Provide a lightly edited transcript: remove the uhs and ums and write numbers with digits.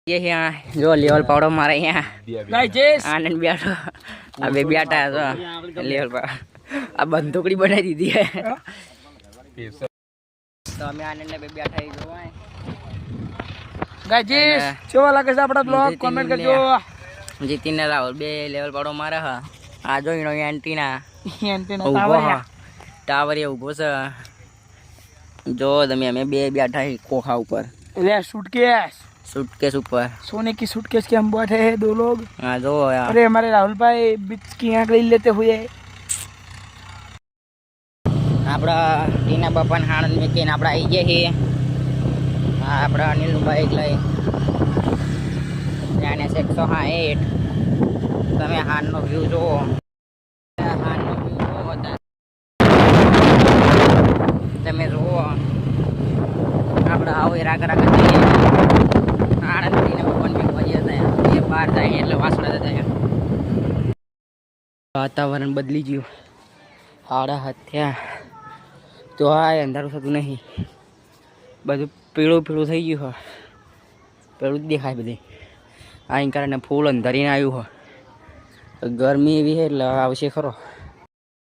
ये यहाँ जो लेवल पाउडर मारे यहाँ आनंद बैठो अबे बैठा है तो लेवल पर अब बंदूकड़ी बनाई दी है तो हमें आनंद ने बैठा ही जो है गाइस केवा लागे છે આપડા બ્લોગ કમેન્ટ કરજો જીતીન ને રાહુલ બે લેવલ પાડો મારે હ આ જો ઈનો એન્ટીના ટાવર એ ઉભો છે જો તમે અમે બે બેઠા હી કોખા ઉપર ले सूटकेस ऊपर सोने की सूटकेस के हम बैठे हैं दो लोग। हाँ जो यार अरे हमारे राहुल भाई बीच की आँख ले लेते हुए આપડા ટીના બાપાને હાણંદ મેકીને આપણે આવી ગયા છીએ આપણા અનિલનું બાઈક લઈ ત્યાંને 160 તમે હાનનો વ્યૂ જુઓ હાનનો વ્યૂ જુઓ તમે જુઓ આપણે આવો રાગ રાગ જઈએ આણંદ ટીના બાપાને મેકવા જતા એ બહાર જાય એટલે વાસણા જતા વાતાવરણ બદલી ગયું 7:30 થયા તો આ અંધારું થતું નહીં બધું પીળું પીળું થઈ ગયું હોય પેલું જ દેખાય બધી આ કારણે ફૂલ અંધારીને આવ્યું હોય ગરમી એવી છે એટલે આવશે ખરો